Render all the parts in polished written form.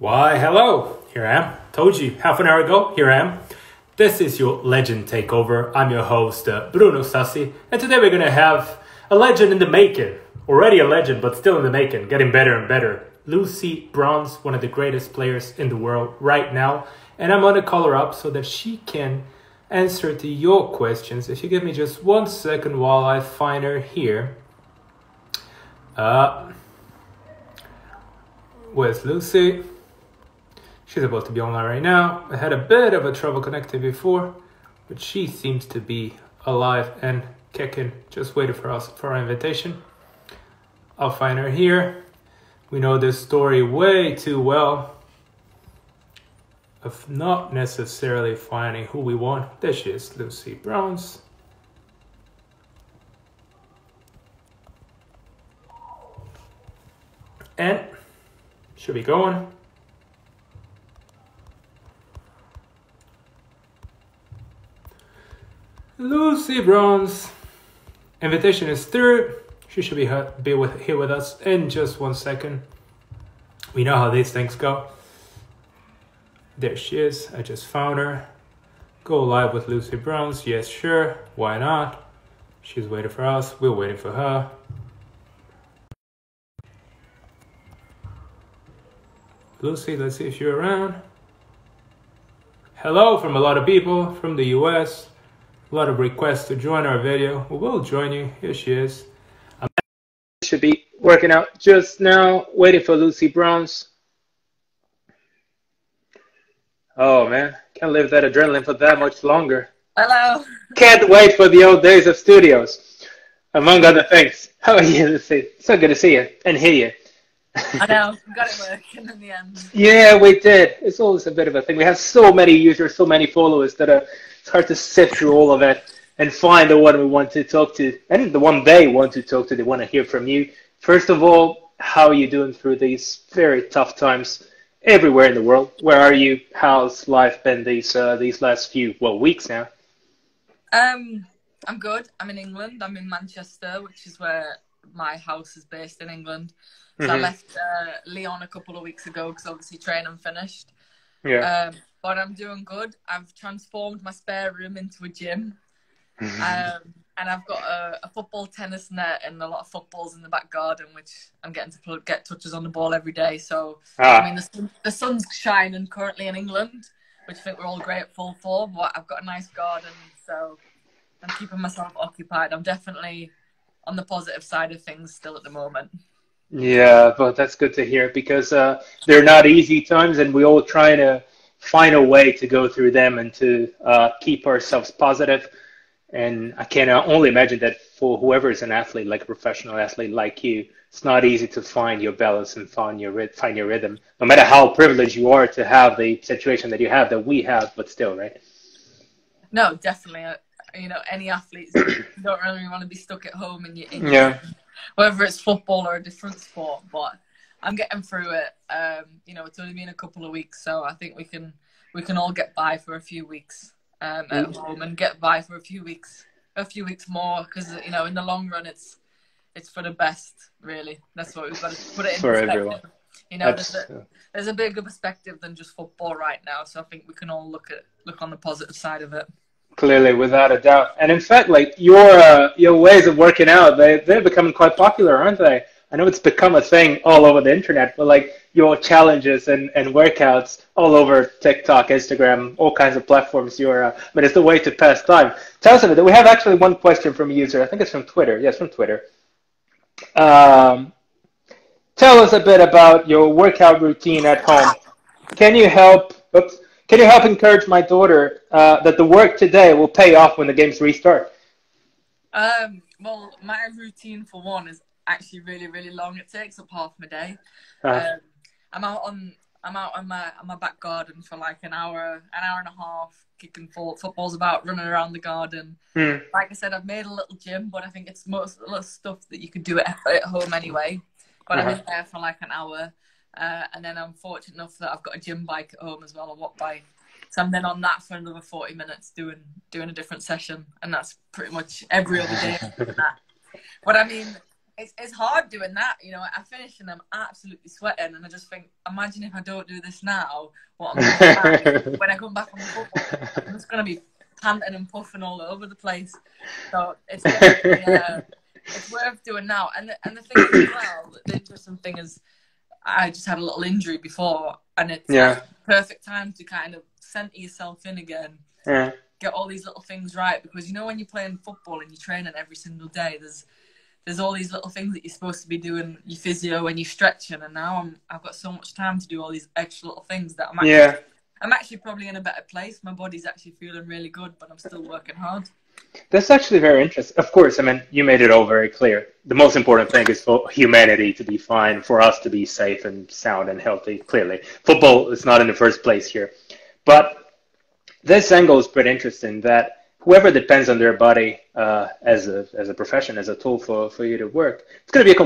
Why, hello. Here I am. Told you half an hour ago. Here I am. This is your Legend Takeover. I'm your host, Bruno Sassi. And today we're going to have a legend in the making. Already a legend, but still in the making. Getting better and better. Lucy Bronze, one of the greatest players in the world right now. And I'm going to call her up so that she can answer to your questions. If you give me just 1 second while I find her here. Where's Lucy? She's about to be online right now. I had a bit of a trouble connecting before, but she seems to be alive and kicking, just waiting for us for our invitation. I'll find her here. We know this story way too well of not necessarily finding who we want. There she is, Lucy Bronze. And should be going. Lucy Bronze, invitation is through. She should be here with us in just 1 second. We know how these things go. There she is. I just found her. Go live with Lucy Bronze. Yes, sure. Why not? She's waiting for us. We're waiting for her. Lucy, let's see if you're around. Hello from a lot of people from the US. A lot of requests to join our video. We will join you. Here she is. Should be working out just now. Waiting for Lucy Bronze. Oh man, can't live that adrenaline for that much longer. Hello. Can't wait for the old days of studios, among other things. How are you, Lucy? It's so good to see you and hear you. I know, we got it working in the end. Yeah, we did. It's always a bit of a thing. We have so many users, so many followers that it's hard to sift through all of it and find the one we want to talk to and the one they want to talk to. They want to hear from you. First of all, how are you doing through these very tough times everywhere in the world? Where are you? How's life been these last few weeks now? I'm good. I'm in England. I'm in Manchester, which is where my house is based in England. So I left Lyon a couple of weeks ago because obviously training finished. Yeah. But I'm doing good. I've transformed my spare room into a gym. And I've got a football tennis net and a lot of footballs in the back garden, which I'm getting to get touches on the ball every day. So, I mean, the sun's shining currently in England, which I think we're all grateful for. But I've got a nice garden, so I'm keeping myself occupied. I'm definitely on the positive side of things still at the moment. Yeah, but that's good to hear because they're not easy times and we're all trying to find a way to go through them and to keep ourselves positive. And I can only imagine that for whoever is an athlete, like a professional athlete like you, it's not easy to find your balance and find your rhythm, no matter how privileged you are to have the situation that you have, that we have, but still, right? No, definitely. You know, any athletes don't really want to be stuck at home in whether it's football or a different sport. But I'm getting through it. You know, it's only been a couple of weeks, so I think we can all get by for a few weeks. At home and get by for a few weeks more, because you know in the long run it's for the best, really. That's what we've got to put it in for perspective. Everyone. You know, there's a bigger perspective than just football right now, so I think we can all look on the positive side of it. Clearly, without a doubt. And in fact, like your ways of working out, they're becoming quite popular, aren't they? I know it's become a thing all over the internet, but like your challenges and workouts all over TikTok, Instagram, all kinds of platforms. But it's the way to pass time. Tell us a bit. We have actually one question from a user. I think it's from Twitter. Yes, from Twitter. Tell us a bit about your workout routine at home. Can you help encourage my daughter that the work today will pay off when the games restart? Well, my routine for one is actually really, really long. It takes up half my day. I'm out on my back garden for like an hour and a half, kicking footballs about, running around the garden. Like I said, I've made a little gym, but I think it's most little stuff that you could do at home anyway. But I'm in there for like an hour, and then I'm fortunate enough that I've got a gym bike at home as well, a watt bike. So I'm then on that for another 40 minutes doing a different session, and that's pretty much every other day. But I mean, it's hard doing that. You know, I finish and I'm absolutely sweating, and I just think, imagine if I don't do this now, what I'm going to be when I come back on the football. I'm just going to be panting and puffing all over the place. So it's worth doing now. And the thing is, as well, the interesting thing is, I just had a little injury before, and it's the perfect time to kind of center yourself in again. Yeah. Get all these little things right, because you know when you're playing football and you're training every single day, there's all these little things that you're supposed to be doing, your physio and your stretching, and now I've got so much time to do all these extra little things that I'm actually probably in a better place. My body's actually feeling really good, but I'm still working hard. That's actually very interesting. Of course, I mean, you made it all very clear. The most important thing is for humanity to be fine, for us to be safe and sound and healthy, clearly. Football is not in the first place here. But this angle is pretty interesting, that whoever depends on their body as a profession, as a tool for you to work, it's going to be a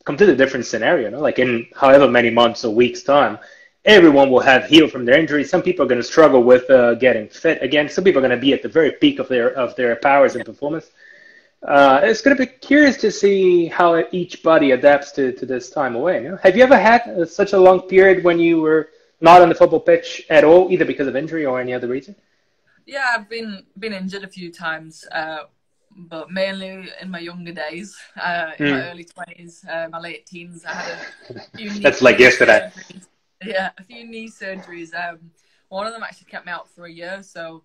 completely different scenario. You know? Like in however many months or weeks' time, everyone will have healed from their injuries. Some people are going to struggle with getting fit again. Some people are going to be at the very peak of their powers and performance. It's going to be curious to see how each body adapts to this time away. You know? Have you ever had such a long period when you were not on the football pitch at all, either because of injury or any other reason? Yeah, I've been injured a few times, but mainly in my younger days, in my early 20s, my late teens. I had a few That's like yesterday. Yeah, a few knee surgeries. One of them actually kept me out for a year, so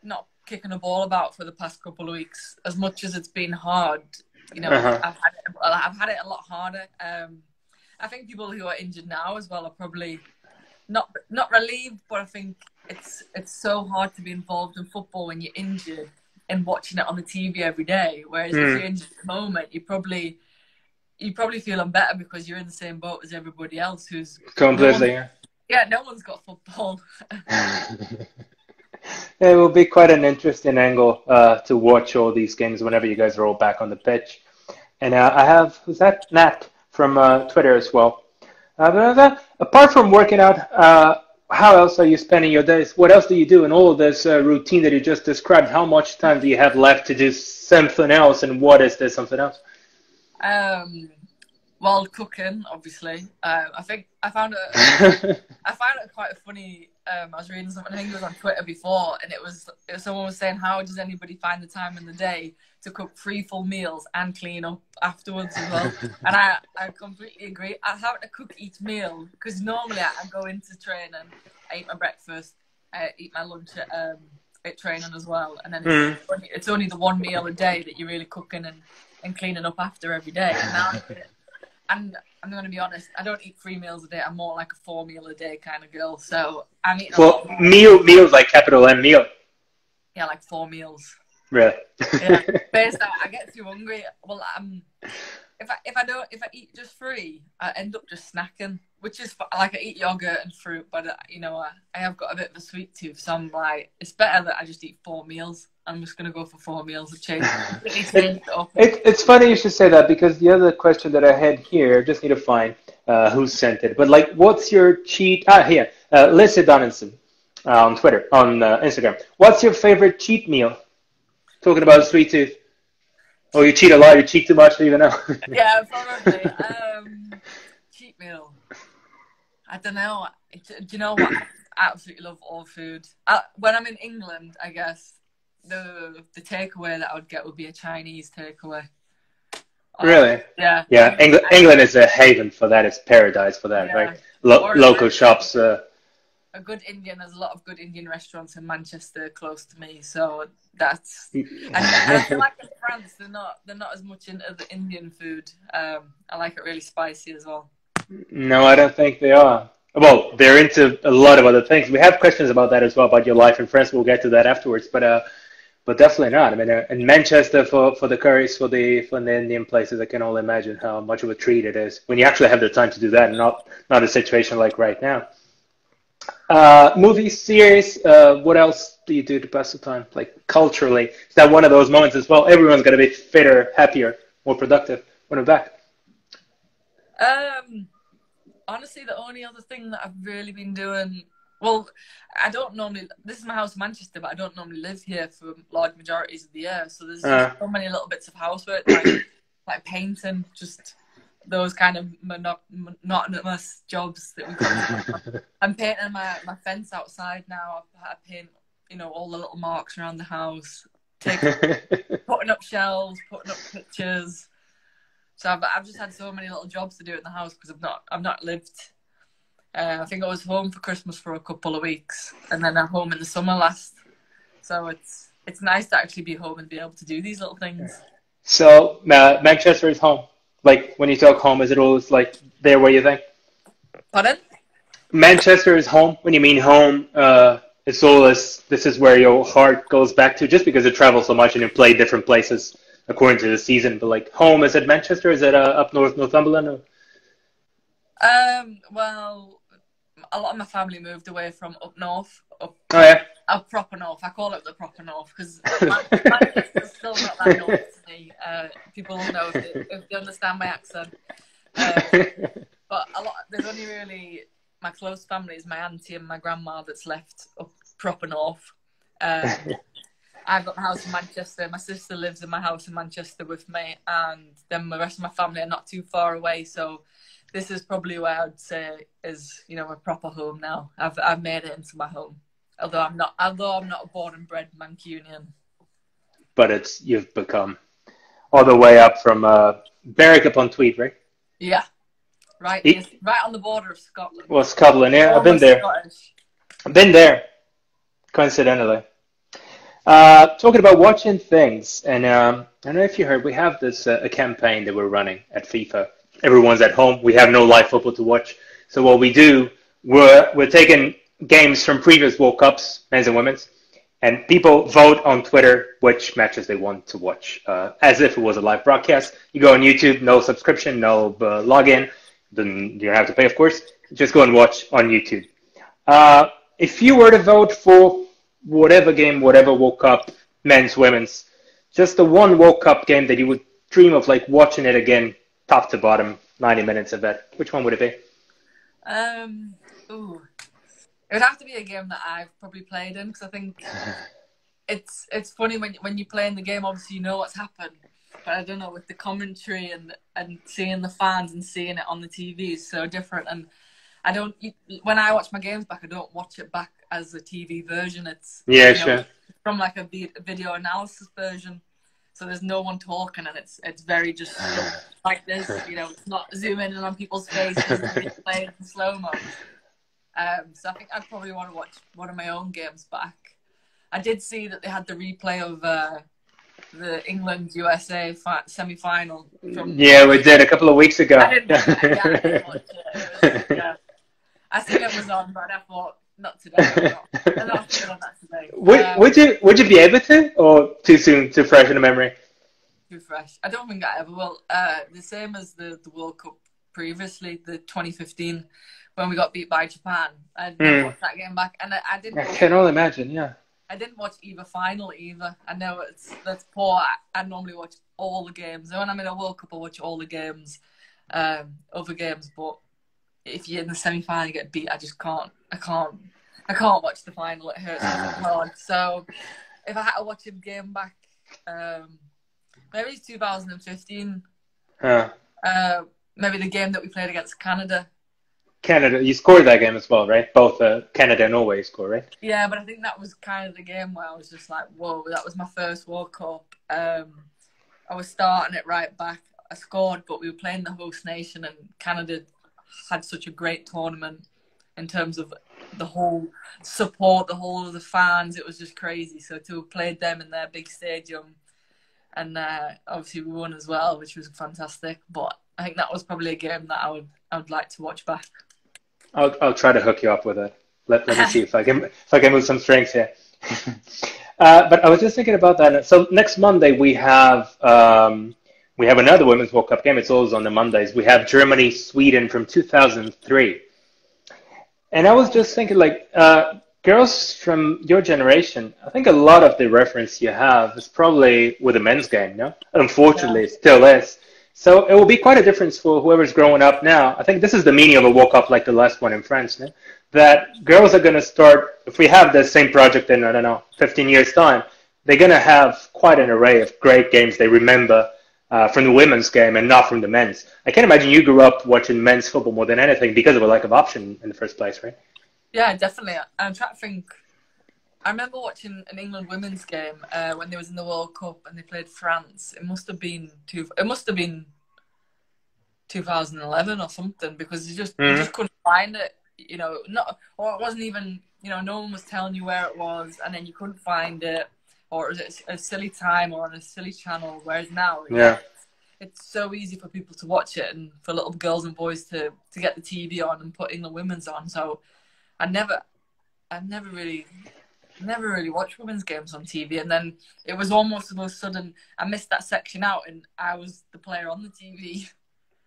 not kicking a ball about for the past couple of weeks. As much as it's been hard, you know, I've had it a lot harder. I think people who are injured now as well are probably not relieved, but I think it's so hard to be involved in football when you're injured and watching it on the TV every day. Whereas if you're injured at the moment, you probably feeling better because you're in the same boat as everybody else who's completely. No one's got football. It will be quite an interesting angle to watch all these games whenever you guys are all back on the pitch. And I have, who's that? Nat from Twitter as well. Apart from working out, how else are you spending your days? What else do you do in all of this routine that you just described? How much time do you have left to do something else, and what is this something else? Well, cooking, obviously. I think I found it quite funny. I was reading something, I think it was on Twitter before, and someone was saying, how does anybody find the time in the day to cook 3 full meals and clean up afterwards as well? And I completely agree. I have to cook each meal, because normally I go into training, I eat my breakfast, I eat my lunch at training as well, and then it's only the one meal a day that you're really cooking and cleaning up after every day. And now I'm going to be honest, I don't eat 3 meals a day. I'm more like a 4 meal a day kind of girl. So I'm eating a lot more. Meals like capital M meal. Yeah, like 4 meals. Really? Yeah. Based out, I get too hungry. Well, if I eat just 3, I end up just snacking, which is like I eat yogurt and fruit, but you know, I have got a bit of a sweet tooth, so I'm like, it's better that I just eat 4 meals. I'm just going to go for 4 meals of change. It's funny you should say that, because the other question that I had here, just need to find who sent it. But like, what's your cheat? Here, Lissy Donaldson on Twitter, on Instagram. What's your favorite cheat meal? Talking about sweet tooth. Oh, you cheat a lot. You cheat too much to even know. Yeah, probably. Cheat meal. I don't know. Do you know what? I absolutely love all food. When I'm in England, I guess the takeaway that I would get would be a Chinese takeaway. Really? Yeah. Yeah. England is a haven for that. It's paradise for that. Yeah. Like local shops. A good Indian. There's a lot of good Indian restaurants in Manchester close to me, so that's. And I feel like in France they're not as much into the Indian food. I like it really spicy as well. No, I don't think they are. Well, they're into a lot of other things. We have questions about that as well, about your life in France. We'll get to that afterwards, but definitely not. I mean, in Manchester for the curries, for the Indian places, I can only imagine how much of a treat it is when you actually have the time to do that, and not a situation like right now. Movies, series, what else do you do to pass the time? Like culturally, is that one of those moments as well? Everyone's going to be fitter, happier, more productive when we're back. Honestly, the only other thing that I've really been doing, well, I don't normally, this is my house in Manchester, but I don't normally live here for large majorities of the year, so there's just so many little bits of housework. Like, like painting, just those kind of monotonous jobs that we do. I'm painting my fence outside now. I paint, all the little marks around the house, putting up shelves, putting up pictures. So I've just had so many little jobs to do in the house because I've not lived. I think I was home for Christmas for a couple of weeks, and then I'm home in the summer last. So it's nice to actually be home and be able to do these little things. So Manchester is home. Like when you talk home, is it always like there where you think? Pardon? Manchester is home. When you mean home, it's always this is where your heart goes back to, just because you travel so much and you play different places according to the season. But like home, is it Manchester? Is it up north, Northumberland? Or? Well, a lot of my family moved away from up north. Oh yeah. Up proper north. I call it the proper north because Manchester's still not that north to me. People will know if they understand my accent. But there's only really my close family is my auntie and my grandma that's left up proper north. I've got my house in Manchester. My sister lives in my house in Manchester with me, and then the rest of my family are not too far away. So this is probably where I'd say is a proper home now. I've made it into my home. Although I'm not a born and bred Mancunian. But you've become all the way up from Berwick upon Tweed, right? Yeah, right on the border of Scotland. Well, Scotland, yeah, I've been there. Scottish. I've been there, coincidentally. Talking about watching things, and I don't know if you heard, we have this a campaign that we're running at FIFA. Everyone's at home. We have no live football to watch. So what we do, we're taking games from previous World Cups, men's and women's, and people vote on Twitter which matches they want to watch, as if it was a live broadcast. You go on YouTube, no subscription, no login, then you don't have to pay, of course. Just go and watch on YouTube. If you were to vote for whatever game, whatever World Cup, men's, women's, just the one World Cup game that you would dream of like watching it again, top to bottom, 90 minutes of it, which one would it be? It would have to be a game that I've probably played in, because I think it's funny when you play in the game, obviously you know what's happened, but I don't know, with the commentary and seeing the fans and seeing it on the TV is so different. And when I watch my games back, I don't watch it back as a TV version. It's sure, from like a video analysis version. So there's no one talking, and it's very just like this. It's not zooming in on people's faces and it's playing in slow-mo. So I think I'd probably want to watch one of my own games back. I did see that they had the replay of the England-USA semi-final. Yeah, we did a couple of weeks ago. I didn't watch it. I think it was on, but I thought, not today. I'm not feeling on that today. Would you be able to, or too soon, too fresh in the memory? Too fresh. I don't think I ever will. The same as the World Cup previously, the 2015, when we got beat by Japan. I didn't watch that game back, and I didn't. I can only imagine, yeah. I didn't watch either final either. I know that's poor. I normally watch all the games. And when I'm in a World Cup, I watch all the games, other games. But if you're in the semi-final, you get beat. I just can't. I can't watch the final. It hurts my hard. So if I had to watch a game back, maybe it's 2015. Maybe the game that we played against Canada. Canada, you scored that game as well, right? Both Canada and Norway scored, right? Yeah, but I think that was kind of the game where I was just like, whoa, that was my first World Cup. I was starting it right back. I scored, but we were playing the host nation, and Canada had such a great tournament in terms of the whole support, the whole of the fans. It was just crazy. So to have played them in their big stadium, and obviously we won as well, which was fantastic. But I think that was probably a game that I would like to watch back. I'll try to hook you up with it. Let me see if I can move some strings here. But I was just thinking about that. So next Monday we have another Women's World Cup game. It's always on the Mondays. We have Germany, Sweden from 2003. And I was just thinking, like, girls from your generation, I think a lot of the reference you have is probably with the men's game, no? Unfortunately, it still is. So it will be quite a difference for whoever's growing up now. I think this is the meaning of a World Cup like the last one in France, no? That girls are going to start, if we have the same project in, 15 years' time, they're going to have quite an array of great games they remember from the women's game and not from the men's. I can't imagine you grew up watching men's football more than anything because of a lack of option in the first place, right? Yeah, definitely. I'm trying to think. I remember watching an England women's game when they was in the World Cup and they played France. It must have been 2011 or something, because you just couldn't find it. You know, or it wasn't even, no one was telling you where it was, and then you couldn't find it, or it was a silly time or on a silly channel. Whereas now, it's so easy for people to watch it and for little girls and boys to get the TV on and put England women's on. So I never really watched women's games on TV, and then it was almost of a sudden I missed that section out, and I was the player on the TV.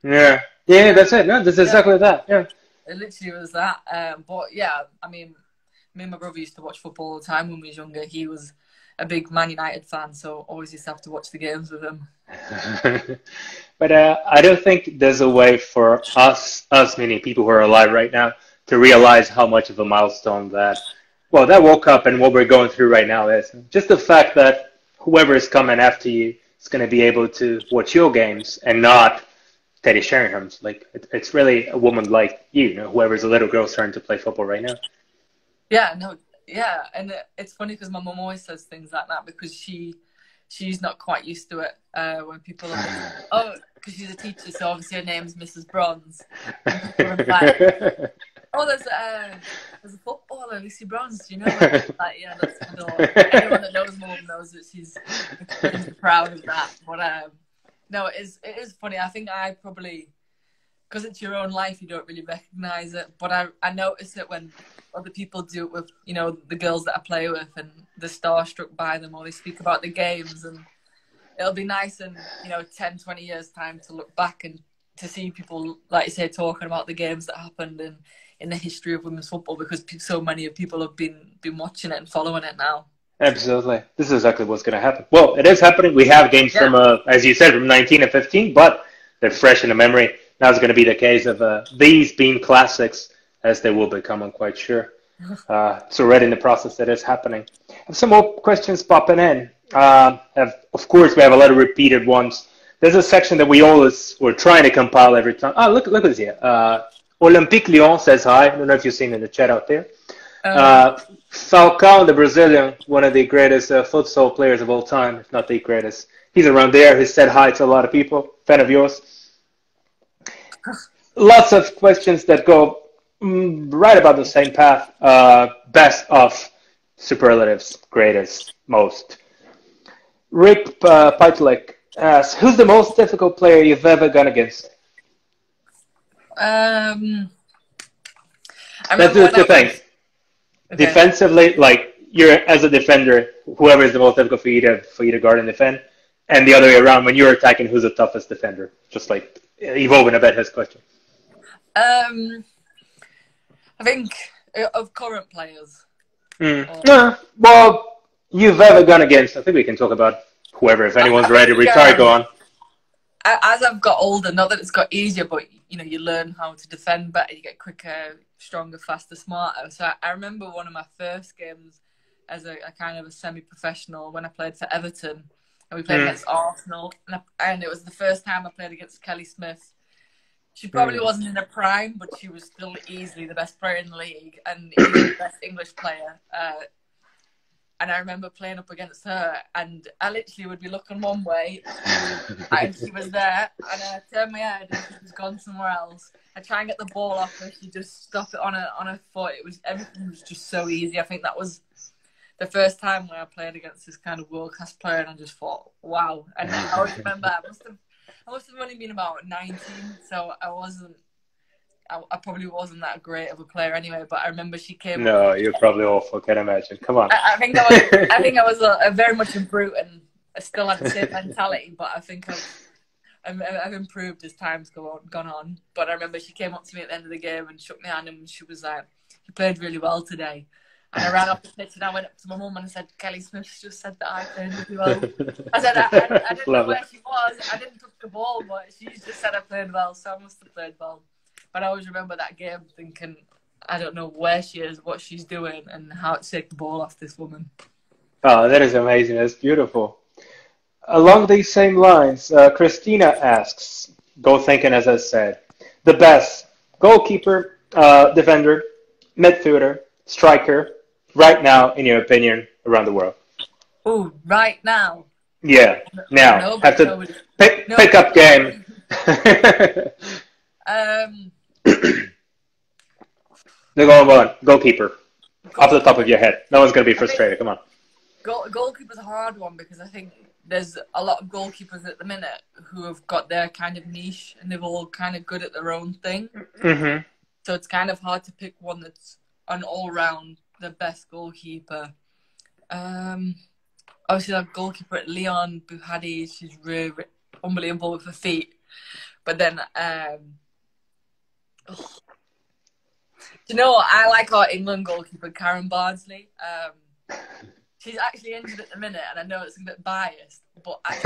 Yeah, that's it. No, that's exactly that. Yeah, it literally was that. But yeah, I mean, me and my brother used to watch football all the time when we was younger. He was a big Man United fan, so always used to have to watch the games with him. But I don't think there's a way for us meaning people who are alive right now, to realize how much of a milestone that World Cup and what we're going through right now is. Just the fact that whoever is coming after you is going to be able to watch your games and not Teddy Sheringham's. Like, it's really a woman like you, whoever's a little girl's turn to play football right now. Yeah, no, yeah, and it's funny because my mum always says things like that because she's not quite used to it when people are because she's a teacher, so obviously her name's Mrs. Bronze. Oh, there's a footballer, Lucy Bronze. Do you know? Like, yeah, that's anyone that knows Mum knows that she's proud of that. But no, it is funny. I think I probably, because it's your own life, you don't really recognise it. But I notice it when other people do it with, the girls that I play with, and they're starstruck by them, or they speak about the games, and it'll be nice in 10, 20 years time to look back and to see people, like you say, talking about the games that happened in the history of women's football, because so many of people have been watching it and following it now. Absolutely. This is exactly what's going to happen. Well, it is happening. We have games from, as you said, from 19 and 15, but they're fresh in the memory. Now it's going to be the case of these being classics, as they will become, I'm quite sure. It's already in the process that is happening. I have some more questions popping in. Of course, we have a lot of repeated ones. There's a section that we're trying to compile every time. Oh, look at this here. Olympique Lyon says hi. I don't know if you've seen in the chat out there. Falcao, the Brazilian, one of the greatest futsal players of all time, if not the greatest. He's around there. He's said hi to a lot of people. Fan of yours. Lots of questions that go right about the same path. Best of, superlatives, greatest, most. Rick Pytlik asks, who's the most difficult player you've ever gone against? Let's do the thing. Okay. Defensively, like, you're as a defender, whoever is the most difficult for you to guard and defend, and the other way around, when you're attacking, who's the toughest defender? Just like evolving a bit his question. I think of current players. Well, you've ever gone against. I think we can talk about whoever. If anyone's ready to retire, go on. As I've got older, not that it's got easier, but you learn how to defend better. You get quicker, stronger, faster, smarter. So I remember one of my first games as a kind of a semi-professional when I played for Everton, and we played against Arsenal, and it was the first time I played against Kelly Smith. She probably wasn't in her prime, but she was still easily the best player in the league and the best English player. And I remember playing up against her, and I literally would be looking one way, and she was there, and I turned my head, and she was gone somewhere else. I try and get the ball off her, she just stop it on her foot. Everything was just so easy. I think that was the first time when I played against this kind of world class player, and I just thought, wow. And I always remember I must have only been about 19, so I probably wasn't that great of a player anyway, but I remember she came. No, you're probably awful. Can't imagine. Come on. I think I was a very much a brute, and I still had the same mentality. But I think I've improved as time's gone on. But I remember she came up to me at the end of the game and shook my hand, and she was like, "You played really well today." And I ran off the pitch and I went up to my mum and I said, "Kelly Smith just said that I played really well." I said, I didn't know where she was. I didn't touch the ball, but she just said I played well, so I must have played well. But I always remember that game thinking, I don't know where she is, what she's doing, and how to take the ball off this woman. Oh, that is amazing. That's beautiful. Along these same lines, Christina asks, go thinking as I said, the best goalkeeper, defender, midfielder, striker, right now, in your opinion, around the world. Oh, right now. Yeah, Oh, now have nobody, to nobody, pick nobody. up game. Um, The goal one, goalkeeper, off the top of goalkeeper. your head. No one's gonna be I think frustrated. Come on. goalkeeper's a hard one because I think there's a lot of goalkeepers at the minute who have got their kind of niche and they're all kind of good at their own thing. Mm-hmm. So it's kind of hard to pick one that's an all-round the best goalkeeper. Obviously, that goalkeeper at Leon, Buhadi, she's really, really unbelievable with her feet. But then, do you know what? I like our England goalkeeper, Karen Bardsley. She's actually injured at the minute, and I know it's a bit biased, but at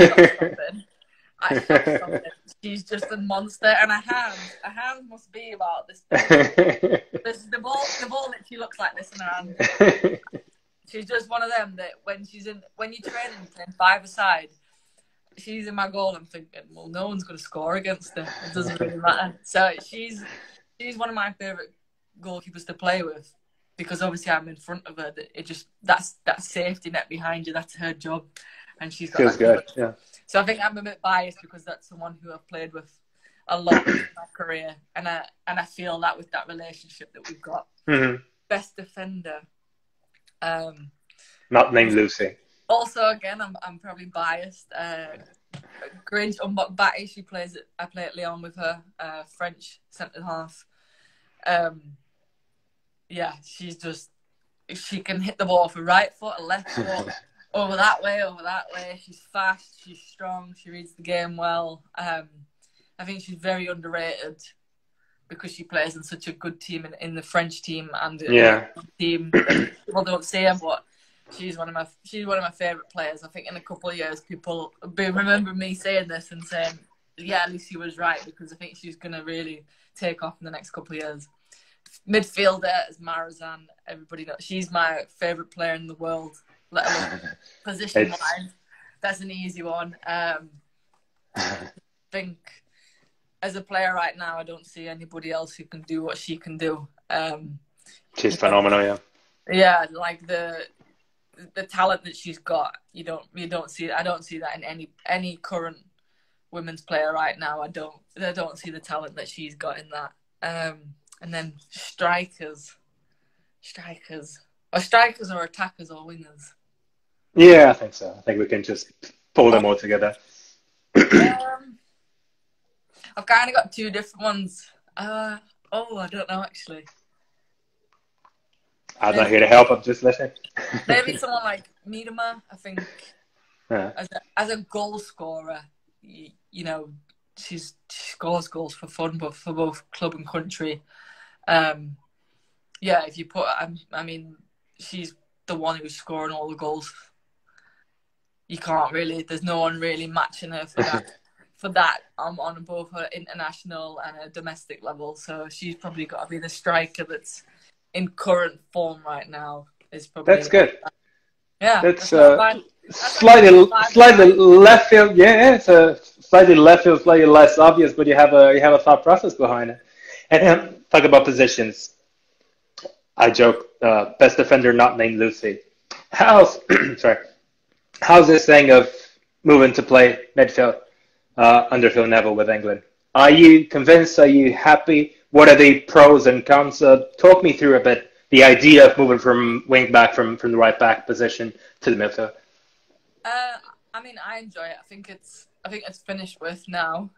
shot stopping, she's just a monster. And her hands must be about this big. The ball literally looks like this in her hand. She's just one of them that when you train and playing five-a-side, she's in my goal. I'm thinking, well, no one's going to score against her. It doesn't really matter. So she's one of my favourite goalkeepers to play with because obviously I'm in front of her. That's that safety net behind you. That's her job, and she's got Feels that good. Yeah. So I think I'm a bit biased because that's someone who I've played with a lot in my career, and I feel that with that relationship that we've got. Mm-hmm. Best defender. Not named Lucy. Also, again, I'm probably biased. Grinch Umbok Batty, I play at Lyon with her, French centre half. Yeah, she can hit the ball off her right foot, a left foot, over that way. She's fast, she's strong, she reads the game well. I think she's very underrated because she plays in such a good team in the French team and the team. People don't see her, but she's one of my favourite players. I think in a couple of years, people will remember me saying this and saying, "Yeah, Lucy was right," because I think she's going to really take off in the next couple of years. Midfielder is Marizan. Everybody knows she's my favourite player in the world. Let alone position-wise, that's an easy one. I think. As a player right now, I don't see anybody else who can do what she can do. She's phenomenal, yeah. Yeah, like the talent that she's got, you don't see. I don't see that in any current women's player right now. I don't see the talent that she's got in that. And then strikers, or attackers or wingers. Yeah, I think so. I think we can just pull them all together. I've kind of got two different ones. I don't know, actually. I'm not here to help. I'm just listening. Maybe someone like Miedema, I think, as a goal scorer, she scores goals for fun, but for both club and country. If you put, she's the one who's scoring all the goals. You can't really, there's no one really matching her for that. For that, I'm on both her international and a domestic level. So she's probably got to be the striker that's in current form right now. That's good. Yeah, that's slightly left field. Yeah, it's a slightly left field, slightly less obvious, but you have a thought process behind it. And talk about positions. I joke, best defender not named Lucy. How's this thing of moving to play midfield? Under Phil Neville with England. Are you convinced? Are you happy? What are the pros and cons? Talk me through a bit the idea of moving from wing back from the right back position to the midfield. I enjoy it. I think it's finished with now.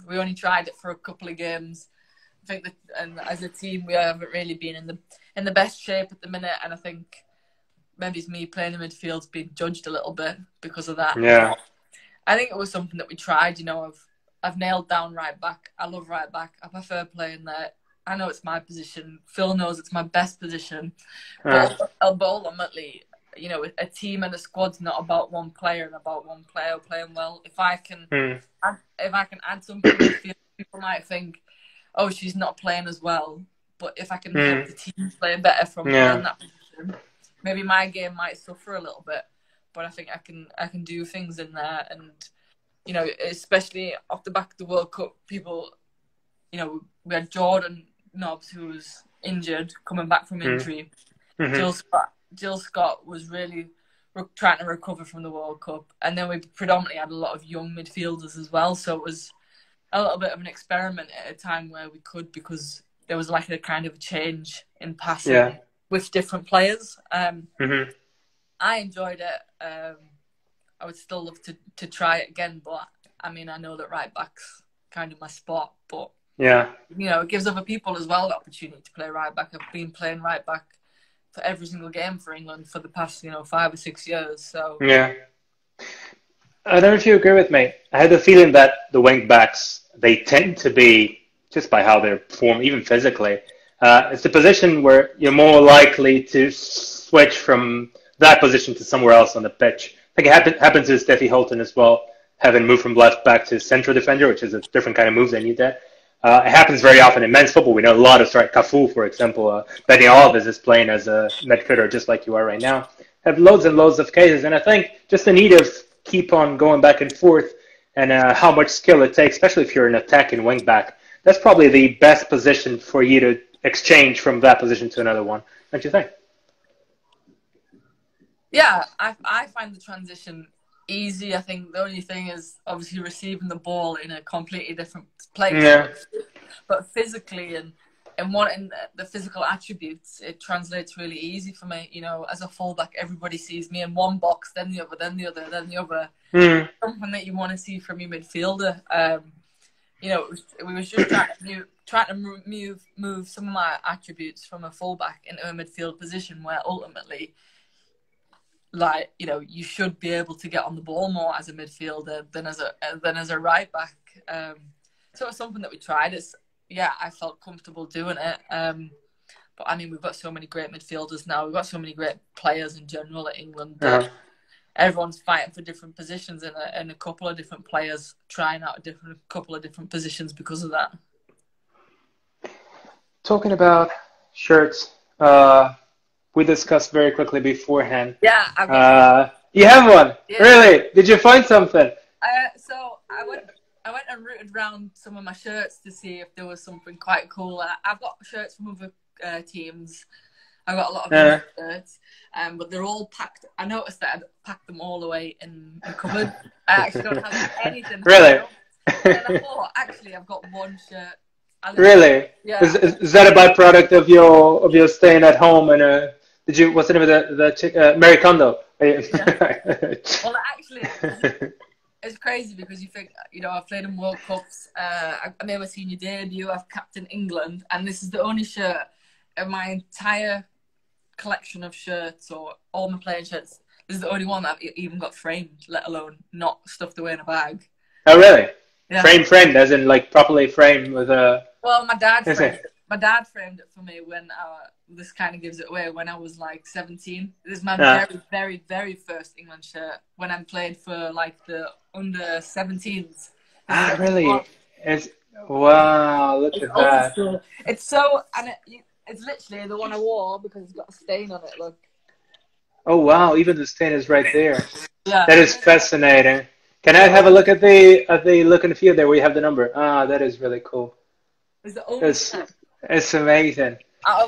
We only tried it for a couple of games. I think that, and as a team, we haven't really been in the best shape at the minute. And I think maybe it's me playing in midfield's being judged a little bit because of that. Yeah. I think it was something that we tried. I've nailed down right back. I love right back. I prefer playing there. I know it's my position. Phil knows it's my best position. But ultimately, a team and a squad's not about one player and about one player playing well. If I can add something, people might think, "Oh, she's not playing as well." But if I can help the team play better from playing that position, maybe my game might suffer a little bit. but I think I can do things in there. And, you know, especially off the back of the World Cup, people, you know, we had Jordan Nobbs, who was injured, coming back from injury. Jill Scott was really trying to recover from the World Cup. And then we predominantly had a lot of young midfielders as well. So it was a little bit of an experiment at a time where we could, because there was like a kind of change in passing with different players. I enjoyed it. I would still love to try it again, but I mean, I know that right back's kind of my spot, but you know, it gives other people as well the opportunity to play right back. I've been playing right back for every single game for England for the past, you know, 5 or 6 years. So I don't know if you agree with me. I had the feeling that the wing backs, they tend to be, just by how they perform, even physically, it's the position where you're more likely to switch from that position to somewhere else on the pitch. I think it happened to Steffi Holton as well, having moved from left back to central defender, which is a different kind of move than you did. It happens very often in men's football. We know a lot of Cafu, for example. Benny Alves is playing as a midfielder, just like you are right now. Have loads and loads of cases, and I think just the need of keep on going back and forth, and how much skill it takes, especially if you're an attacking wing back. That's probably the best position for you to exchange from that position to another one. Don't you think? Yeah, I find the transition easy. I think the only thing is obviously receiving the ball in a completely different place. But physically and wanting the physical attributes, it translates really easy for me. You know, as a fullback, everybody sees me in one box, then the other, then the other, then the other. Something that you want to see from your midfielder. You know, we was just trying to move some of my attributes from a fullback into a midfield position where ultimately, like, you know, you should be able to get on the ball more as a midfielder than as a right back. So it's something that we tried. I felt comfortable doing it. But I mean, we've got so many great midfielders now. We've got so many great players in general at England that everyone's fighting for different positions, and a couple of different players trying out a couple of different positions because of that. Talking about shirts, we discussed very quickly beforehand. Yeah, I've got you have one? Yeah. Really? Did you find something? So I went and rooted around some of my shirts to see if there was something quite cool. I've got shirts from other teams. I've got a lot of shirts, but they're all packed. I noticed that I packed them all away in the cupboard. I actually don't have anything. Really? And I thought, actually, I've got one shirt. Really? Yeah. Is that a byproduct of your staying at home and what's the name of the chick? Mary Kondo? Yeah. Well, actually, it's crazy because you think, you know, I've played in World Cups. I made my senior debut. I've captained England, and this is the only shirt in my entire collection of shirts, or all my playing shirts. This is the only one that I've even got framed, let alone not stuffed away in a bag. Oh, really? Yeah. Framed, as in like properly framed with a. Well, my dad framed it for me when this kind of gives it away, when I was like 17. This is my very, very, very first England shirt when I played for like the under 17s. Ah, really? Wow! Look at that. School. It's so, and it's literally the one I wore because it's got a stain on it. Look. Oh wow! Even the stain is right there. Yeah. That is fascinating. Can I have a look at the look and feel there where you have the number? Ah, that is really cool. It's amazing.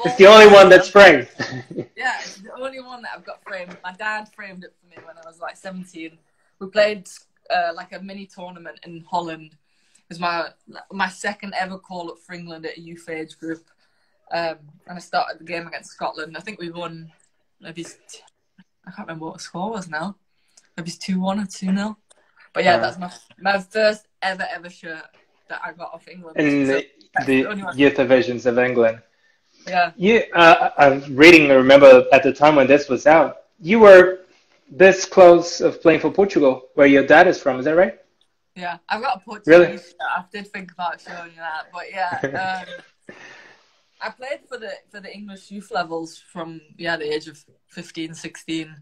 It's the only one that's framed. Yeah, it's the only one that I've got framed. My dad framed it for me when I was like 17. We played like a mini tournament in Holland. It was my second ever call-up for England at a youth age group. And I started the game against Scotland. I think we won maybe, I can't remember what the score was now. Maybe it's 2-1 or 2-0. But yeah, that's my first ever shirt that I got off England. In the youth divisions of England. Yeah. I'm reading, I remember at the time when this was out, you were this close of playing for Portugal, where your dad is from, is that right? Yeah, I've got a Portuguese really? shirt. I did think about showing you that, but yeah. I played for the English youth levels from the age of 15, 16.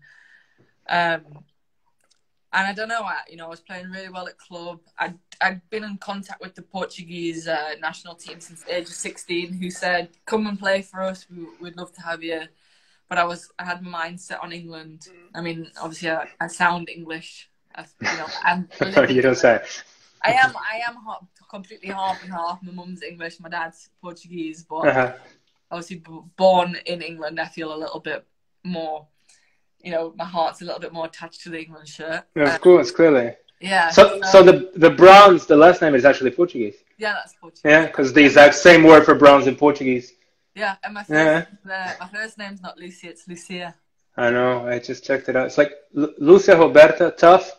And I don't know, I was playing really well at club. I'd been in contact with the Portuguese national team since the age of 16, who said, come and play for us, we'd love to have you. but I had my mind set on England. I mean, obviously, I sound English. I'm living. You don't say. I am completely half and half. My mum's English, my dad's Portuguese, but obviously born in England, I feel a little bit more. My heart's a little bit more attached to the England shirt. Of course, clearly. Yeah. So the Browns, the last name is actually Portuguese. Yeah, that's Portuguese. Yeah, because the exact same word for Browns in Portuguese. Yeah, and my first name's not Lucy, it's Lucia. I know. I just checked it out. It's like Lucia Roberta Tough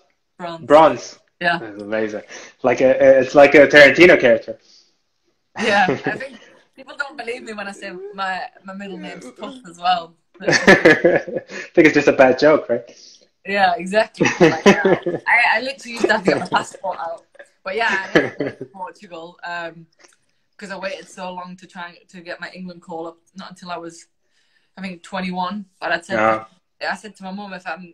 Bronze. Yeah, that's amazing. It's like a Tarantino character. Yeah, I think people don't believe me when I say my middle name's Tough as well. I think it's just a bad joke, right? Yeah, exactly. I literally used to have to get my passport out. But yeah, I went to Portugal because I waited so long to try to get my England call up. Not until I was, I think, 21. But I said to my mum, if I'm,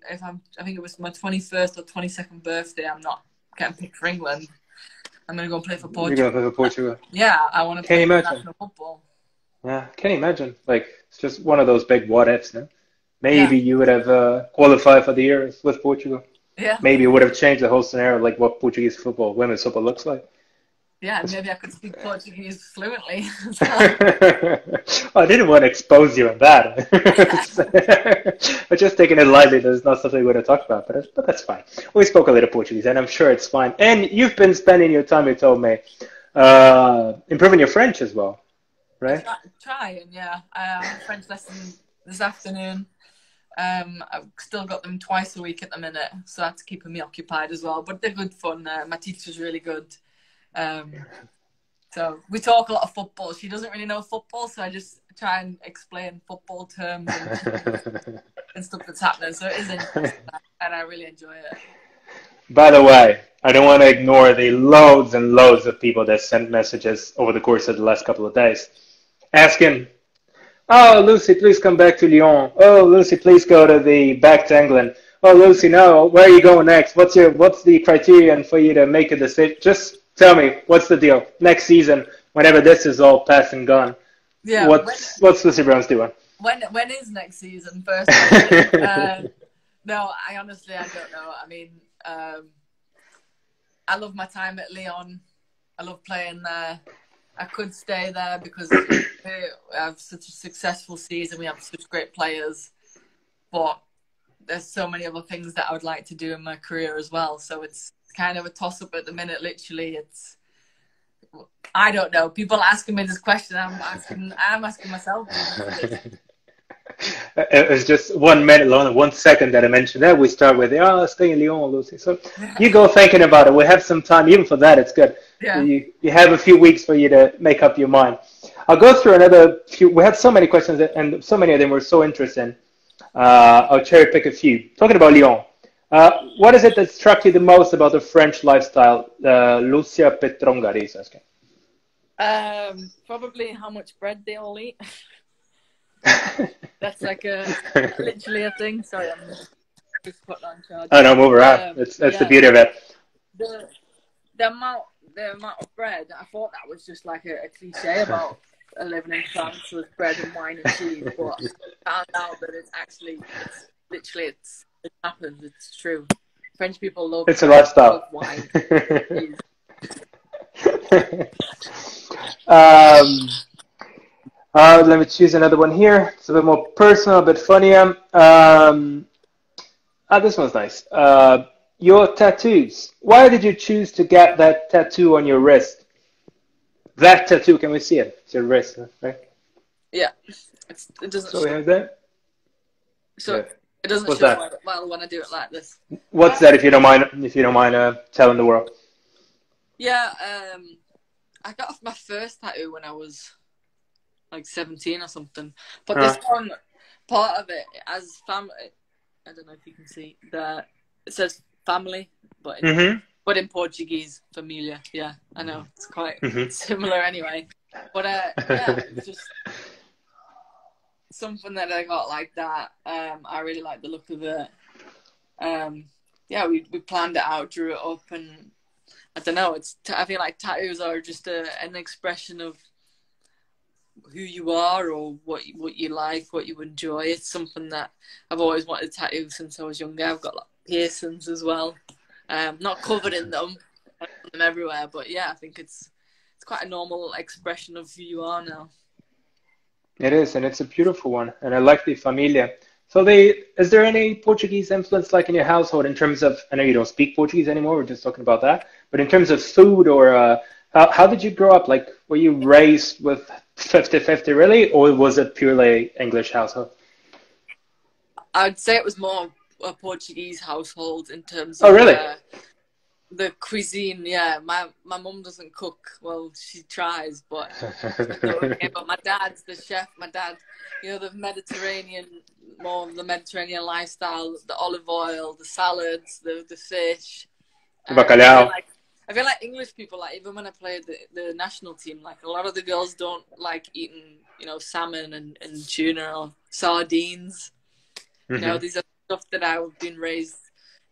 I think it was my 21st or 22nd birthday, I'm not getting picked for England. I'm gonna go and play for Portugal. You're gonna play for Portugal? Yeah, I want to play international football. Yeah, can you imagine? It's just one of those big what ifs, no? Maybe you would have qualified for the year with Portugal. Yeah. Maybe it would have changed the whole scenario, like what Portuguese football, women's football looks like. Yeah, maybe I could speak Portuguese fluently. I didn't want to expose you on that. But just taking it lightly, there's not something we're going to talk about, but that's fine. We spoke a little Portuguese, and I'm sure it's fine. And you've been spending your time, you told me, improving your French as well, right? Trying, yeah. I have a French lesson this afternoon. I've still got them twice a week at the minute, so that's keeping me occupied as well. But they're good fun. My teacher's really good. So we talk a lot of football. She doesn't really know football, so I just try and explain football terms and stuff that's happening. So it is interesting, and I really enjoy it. By the way, I don't want to ignore the loads and loads of people that sent messages over the course of the last couple of days asking, "Oh, Lucy, please come back to Lyon. Oh, Lucy, please go back to England. Oh, Lucy, no, where are you going next? What's the criterion for you to make a decision? Just tell me, what's the deal? Next season, whenever this is all past and gone, what's Lucy Brown's doing?" When is next season, first? No, I honestly don't know. I mean, I love my time at Lyon. I love playing there. I could stay there because we have such a successful season. We have such great players. But there's so many other things that I would like to do in my career as well. So it's kind of a toss-up at the minute. Literally, I don't know. People are asking me this question. I'm asking myself. It was just 1 minute long, 1 second that I mentioned that. We start with, stay in Lyon, Lucy. So you go thinking about it. We have some time. Even for that, it's good. Yeah. You have a few weeks for you to make up your mind. I'll go through another few. We had so many questions, and so many of them were so interesting. I'll cherry pick a few. Talking about Lyon, what is it that struck you the most about the French lifestyle? Lucia Petronga is asking. Probably how much bread they all eat. That's like literally a thing. Sorry, I'm just putting on charge. Oh no, move around. That's the beauty of it. The amount of bread, I thought that was just like a cliche about living in France with bread and wine and cheese, but I found out that it happens. It's true. French people love. It's a lifestyle. Love wine. Let me choose another one here. It's a bit more personal, a bit funnier. This one's nice. Your tattoos. Why did you choose to get that tattoo on your wrist? That tattoo, can we see it? It's your wrist, right? Yeah. It doesn't show. We have that? So yeah. It doesn't What's show that? well when I do it like this. What's that, if you don't mind telling the world? Yeah, I got off my first tattoo when I was like 17 or something. But this one, part of it, as family, I don't know if you can see that it says family, but in Portuguese, familia. Yeah, I know it's quite similar anyway. But yeah, it's just something that I got like that. I really like the look of it. Yeah, we planned it out, drew it up, and I don't know. I feel like tattoos are just an expression of who you are or what you like, what you enjoy. It's something that I've always wanted to tattoo since I was younger. I've got like piercings as well. Not covered in them, I've got them everywhere, but yeah, I think it's quite a normal expression of who you are now. It is, and it's a beautiful one, and I like the familia. So, is there any Portuguese influence like in your household in terms of? I know you don't speak Portuguese anymore. We're just talking about that, but in terms of food or how did you grow up? Like, were you raised with 50-50 really, or was it purely English household? I'd say it was more a Portuguese household in terms Oh, of really? the cuisine. Yeah, my mum doesn't cook. Well, she tries, but she's not okay. But my dad's the chef. My dad, the Mediterranean, more of the Mediterranean lifestyle, the olive oil, the salads, the fish. Bacalhau. I feel like English people, like even when I played the national team, like a lot of the girls don't like eating, salmon and tuna or sardines. Mm-hmm. These are stuff that I've been raised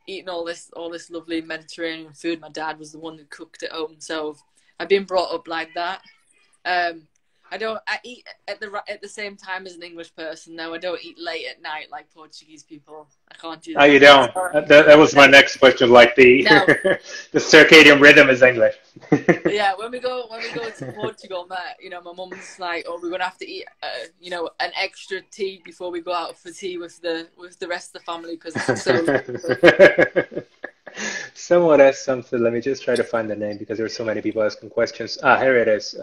eating all this lovely Mediterranean food. My dad was the one who cooked at home, so I've been brought up like that. I eat at the same time as an English person. No, I don't eat late at night like Portuguese people. I can't do Oh, that. you don't? That was my next question. Like the No. the circadian rhythm is English. Yeah, when we go to Portugal, my mum's like, "Oh, we're gonna have to eat, an extra tea before we go out for tea with the rest of the family because it's so." Someone asked something. Let me just try to find the name because there are so many people asking questions. Here it is.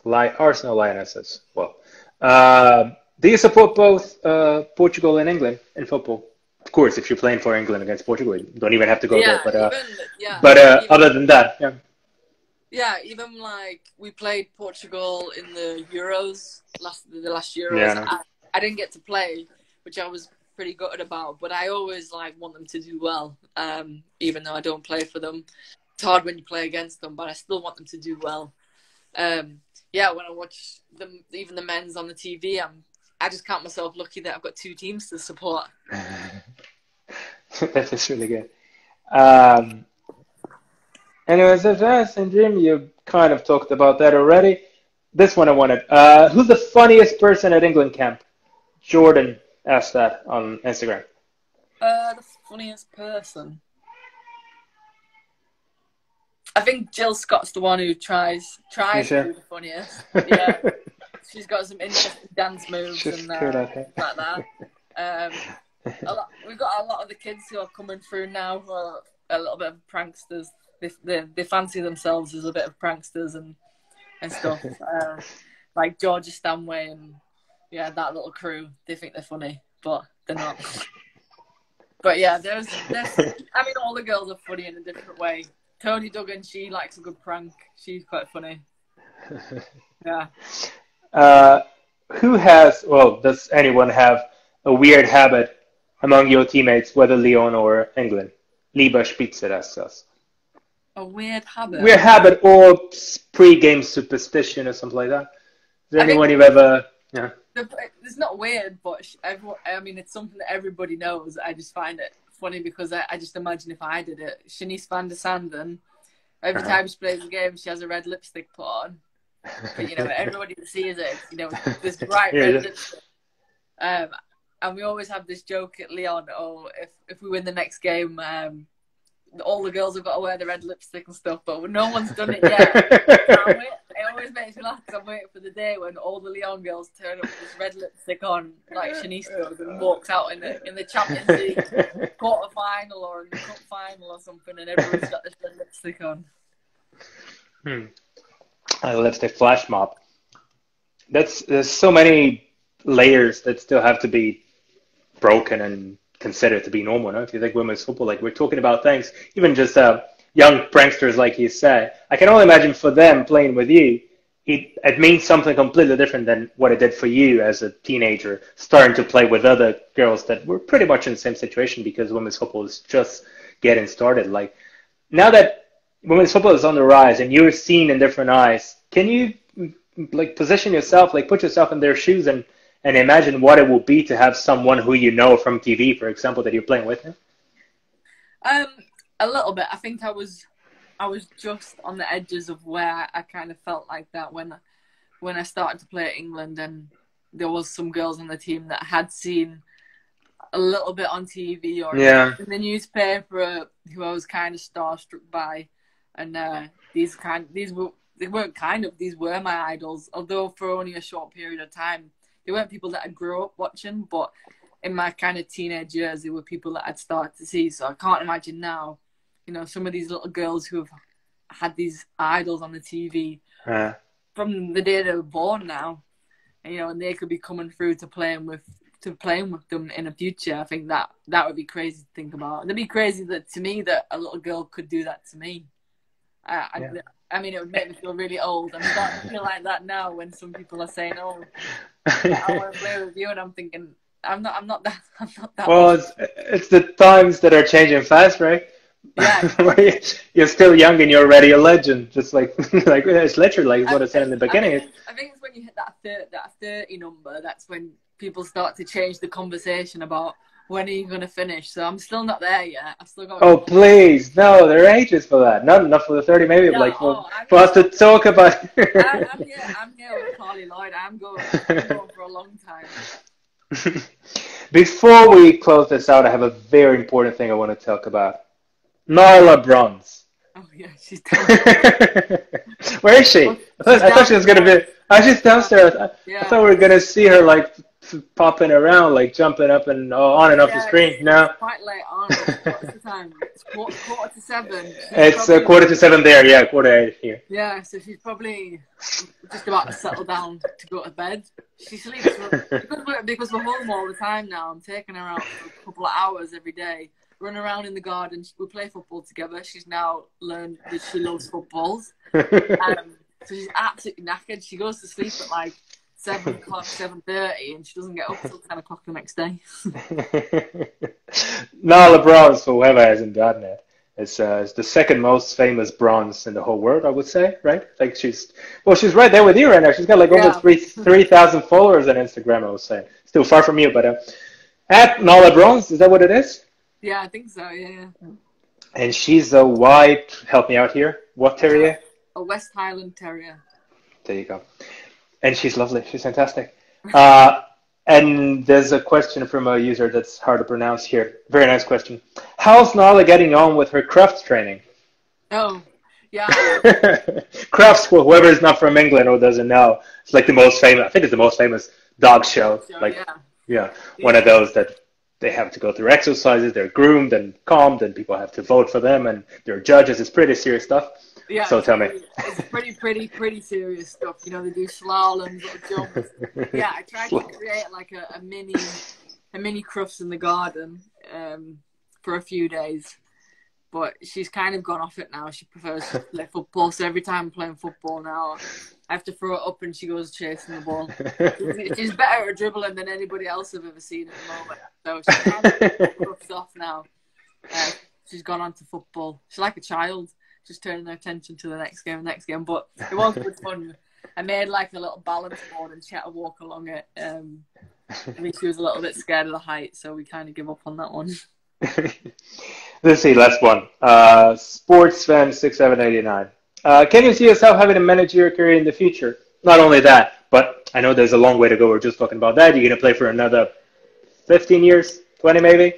Arsenal Lionesses. Well, do you support both Portugal and England in football? Of course, if you're playing for England against Portugal, you don't even have to go there. Yeah, But even other than that, yeah. yeah, even like we played Portugal in the Euros the last Yeah, Euros. no. I didn't get to play, which I was pretty gutted about. But I always want them to do well, even though I don't play for them. It's hard when you play against them, but I still want them to do well. Yeah, when I watch them, even the men's on the TV, I just count myself lucky that I've got two teams to support. That is really good. Um, Anyways, Advance and Jim, you kind of talked about that already. This one I wanted. Who's the funniest person at England camp? Jordan asked that on Instagram. The funniest person. I think Jill Scott's the one who tries You to sure? be the funniest. Yeah, she's got some interesting dance moves She's and good at that. like that. We've got a lot of the kids who are coming through now who are a little bit of pranksters. They fancy themselves as a bit of pranksters and stuff. Like Georgia Stanway and that little crew. They think they're funny, but they're not. But yeah, there's all the girls are funny in a different way. Tony Duggan, she likes a good prank. She's quite funny. Yeah. Does anyone have a weird habit among your teammates, whether Leon or England? Lieber Spitze asks us. A weird habit? Weird habit or pre-game superstition or something like that? Is there anyone you've ever... Yeah. It's not weird, but it's something that everybody knows. I just find it funny because I just imagine if I did it. Shanice van der Sanden, every time she plays a game, she has a red lipstick put on. But, everybody that sees it, this bright red lipstick. And we always have this joke at Leon, if we win the next game, all the girls have got to wear the red lipstick and stuff, but no one's done it yet. It always makes me laugh because I'm waiting for the day when all the Leon girls turn up with this red lipstick on, like Shanice does, and walks out in the Champions League quarter final or in the cup final or something, and everyone's got this red lipstick on. A lipstick flash mob. There's so many layers that still have to be broken and considered to be normal. No? If you think women's football, like we're talking about things, even just young pranksters, like you said, I can only imagine for them playing with you, it means something completely different than what it did for you as a teenager, starting to play with other girls that were pretty much in the same situation because women's football is just getting started. Like now that women's football is on the rise and you're seen in different eyes, can you like position yourself, like put yourself in their shoes and imagine what it will be to have someone who you know from TV, for example, that you're playing with him? A little bit. I think I was just on the edges of where I kind of felt like that when when I started to play at England, and there was some girls on the team that had seen a little bit on TV or Yeah. in the newspaper who I was kind of starstruck by, and these were my idols. Although for only a short period of time, they weren't people that I grew up watching, but in my kind of teenage years, they were people that I'd started to see. So I can't imagine now, some of these little girls who have had these idols on the TV from the day they were born now, and they could be coming through to playing with them in the future. I think that would be crazy to think about. It'd be crazy to me that a little girl could do that to me. I mean, it would make me feel really old. I'm starting to feel like that now when some people are saying, "Oh, I want to play with you," and I'm thinking, I'm not that Well, old. it's the times that are changing fast, right? Yeah. Where you're still young and you're already a legend, just like it's literally like what I said in the beginning. I think it's when you hit that 30 number, that's when people start to change the conversation about when are you going to finish. So I'm still not there yet. I've still got. Oh please, no, there are ages for that. Not enough for the 30, maybe No, like for us to talk about. I'm here with Carly Lloyd. I'm going for a long time. Before we close this out, I have a very important thing I want to talk about. Nyla Bronze. Oh yeah, she's down. Where is she? I thought she was gonna be. Oh, she's downstairs. I thought we were gonna see her like popping around, like jumping up and on and off the screen. No, it's quite late on. What's the time? It's quarter to 7. It's quarter to 7 there. Yeah, quarter 8 here. Yeah, so she's probably just about to settle down to go to bed. She sleeps because we're home all the time now. I'm taking her out for a couple of hours every day. Run around in the garden. We play football together. She's now learned that she loves footballs. So she's absolutely knackered. She goes to sleep at like 7 o'clock, 7:30, and she doesn't get up until 10 o'clock the next day. Nyla Bronze, for whoever hasn't gotten it, is the second most famous bronze in the whole world, I would say, right? Like she's right there with you right now. She's got like over 3,000 followers on Instagram, I would say. Still far from you, but at Nyla Bronze, is that what it is? Yeah, I think so, yeah. And she's a white, help me out here, what terrier? A West Highland Terrier. There you go. And she's lovely. She's fantastic. And there's a question from a user that's hard to pronounce here. Very nice question. How's Nyla getting on with her crafts training? Oh, yeah. Crafts, for whoever is not from England or doesn't know, it's like the most famous, I think it's the most famous dog show. One of those that they have to go through exercises, they're groomed and calmed, and people have to vote for them, and they're judges. It's pretty serious stuff. Yeah, so tell me. It's pretty serious stuff. They do slaloms, little jumps. Yeah, I tried to create like a mini crufts in the garden for a few days, but she's kind of gone off it now. She prefers to play football, so every time I'm playing football now, I have to throw it up and she goes chasing the ball. She's better at dribbling than anybody else I've ever seen at the moment. So she's kind of crufts off now. She's gone on to football. She's like a child, just turning her attention to the next game. But it was good fun. I made like a little balance board and she had to walk along it. I think she was a little bit scared of the height, so we kind of give up on that one. Let's see, last one. Sportsfan6789. Can you see yourself having a managerial career in the future? Not only that, but I know there's a long way to go. We're just talking about that. You're going to play for another 15 years, 20 maybe?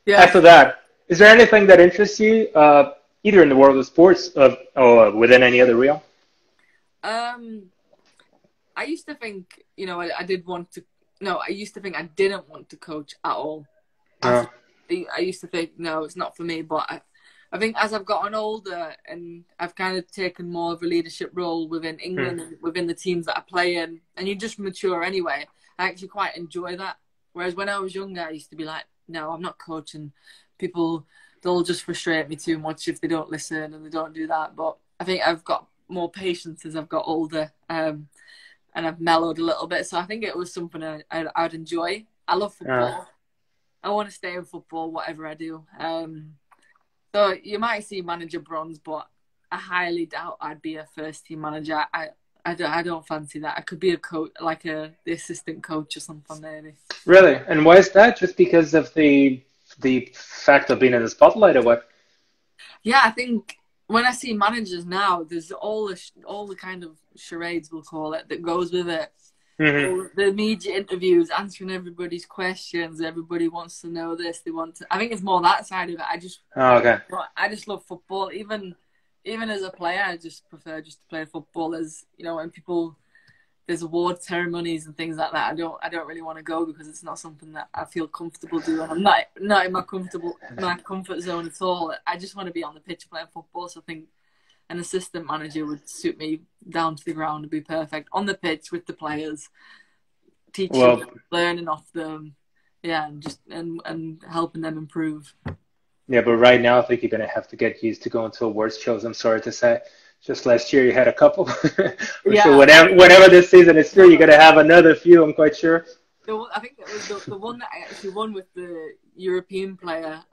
Yeah. After that, is there anything that interests you, either in the world of sports or within any other realm? I used to think, I used to think I didn't want to coach at all. I used to think, no, it's not for me, but I think as I've gotten older and I've kind of taken more of a leadership role within England and within the teams that I play in, and you just mature anyway, I actually quite enjoy that. Whereas when I was younger, I used to be like, no, I'm not coaching. People, they'll just frustrate me too much if they don't listen and they don't do that. But I think I've got more patience as I've got older and I've mellowed a little bit. So I think it was something I'd enjoy. I love football. I want to stay in football, whatever I do. So you might see manager bronze, but I highly doubt I'd be a first team manager. I don't fancy that. I could be a coach, like the assistant coach or something maybe. Really? And why is that? Just because of the fact of being in the spotlight or what? Yeah, I think when I see managers now, there's all the kind of charades, we'll call it, that goes with it. Mm-hmm. The media interviews, answering everybody's questions. Everybody wants to know this. They want to. I think it's more that side of it. I just love football. Even as a player, I just prefer just to play football. As you know, when there's award ceremonies and things like that, I don't really want to go because it's not something that I feel comfortable doing. I'm not in my comfort zone at all. I just want to be on the pitch playing football. So I think an assistant manager would suit me down to the ground and be perfect on the pitch with the players, teaching them, learning off them, and helping them improve. Yeah, but right now I think you're going to have to get used to going to awards shows. I'm sorry to say. Just last year you had a couple. So whenever this season is through, you're going to have another few, I'm quite sure. I think that was the one that I actually won with the European player.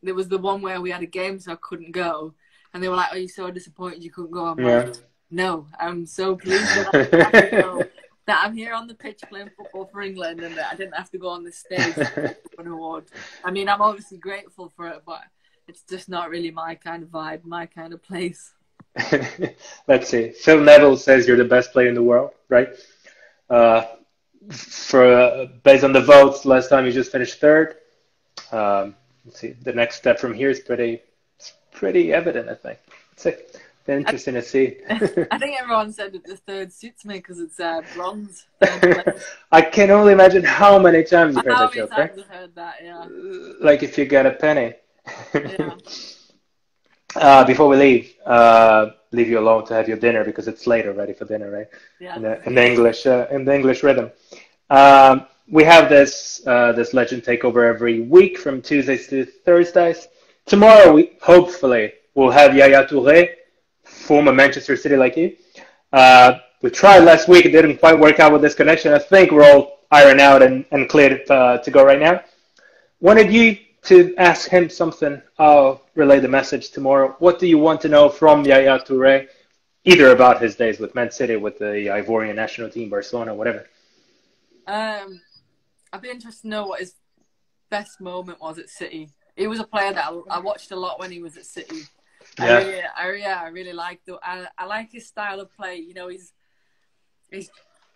There was the one where we had a game, so I couldn't go. And they were like, "Are you so disappointed you couldn't go?" I'm like, "No, I'm so pleased that I could go, that I'm here on the pitch playing football for England and that I didn't have to go on this stage for an award." I mean, I'm obviously grateful for it, but it's just not really my kind of vibe, my kind of place. Let's see. Phil Neville says you're the best player in the world, right? Based on the votes, last time you just finished third. Let's see. The next step from here is pretty evident, I think. It's interesting to see. I think everyone said that the third suits me because it's bronze. I can only imagine how many times you've heard that joke, right? I've heard that, yeah. Like if you get a penny. Yeah. Before we leave you alone to have your dinner because it's late already for dinner, right? Yeah. In the English rhythm. We have this legend takeover every week from Tuesdays to Thursdays. Tomorrow, hopefully, we'll have Yaya Touré, former Manchester City like you. We tried last week. It didn't quite work out with this connection. I think we're all ironed out and cleared to go right now. Wanted you to ask him something. I'll relay the message tomorrow. What do you want to know from Yaya Touré, either about his days with Man City, with the Ivorian national team, Barcelona, whatever? I'd be interested to know what his best moment was at City. He was a player that I watched a lot when he was at City. Yeah. I really liked it. I like his style of play. You know, he's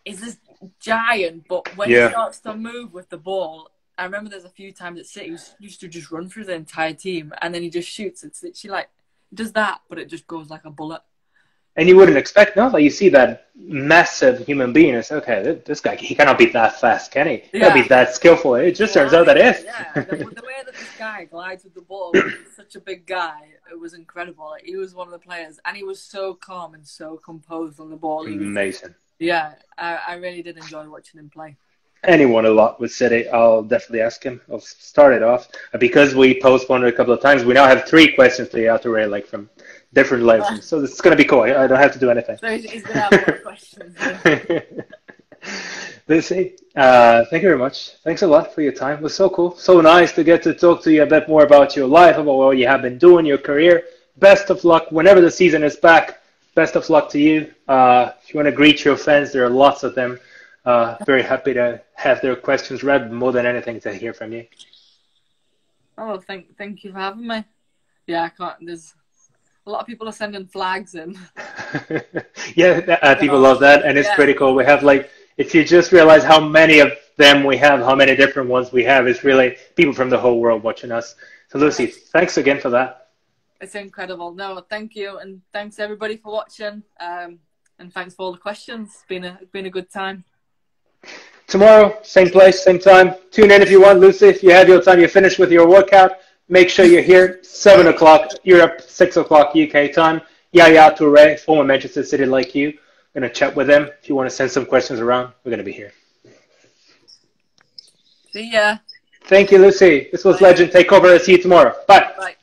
this giant, but when he starts to move with the ball, I remember there's a few times at City he used to just run through the entire team and then he just shoots. It's literally like, does that, but it just goes like a bullet. And you wouldn't expect, no? Like you see that massive human being and say, okay, this guy, he cannot be that fast, can he? He cannot be that skillful. It just turns out that it is. Yeah, the way that this guy glides with the ball, he's such a big guy, it was incredible. Like, he was one of the players, and he was so calm and so composed on the ball. Amazing. Yeah, I really did enjoy watching him play. And he won a lot with City. I'll definitely ask him. I'll start it off. Because we postponed it a couple of times, we now have 3 questions to Yaya Touré, like from different legends. So it's going to be cool. I don't have to do anything. So he's going to have more questions. Lucy, thank you very much. Thanks a lot for your time. It was so cool. So nice to get to talk to you a bit more about your life, about what you have been doing, your career. Best of luck. Whenever the season is back, best of luck to you. If you want to greet your fans, there are lots of them. Very happy to have their questions read, more than anything to hear from you. Oh, thank you for having me. Yeah, I can't. There's a lot of people are sending flags in. People love that, and it's pretty cool. We have if you just realize how many of them we have, how many different ones we have, it's really people from the whole world watching us. So Lucy, thanks again for that. It's incredible. No, thank you, and thanks everybody for watching. And thanks for all the questions. It's been a good time. Tomorrow, same place, same time. Tune in if you want, Lucy. If you have your time, you're finished with your workout. Make sure you're here, 7 o'clock Europe, 6 o'clock UK time. Yaya Touré, former Manchester City like you. I'm going to chat with him. If you want to send some questions around, we're going to be here. See ya. Thank you, Lucy. This was Legend Takeover. I'll see you tomorrow. Bye. Bye.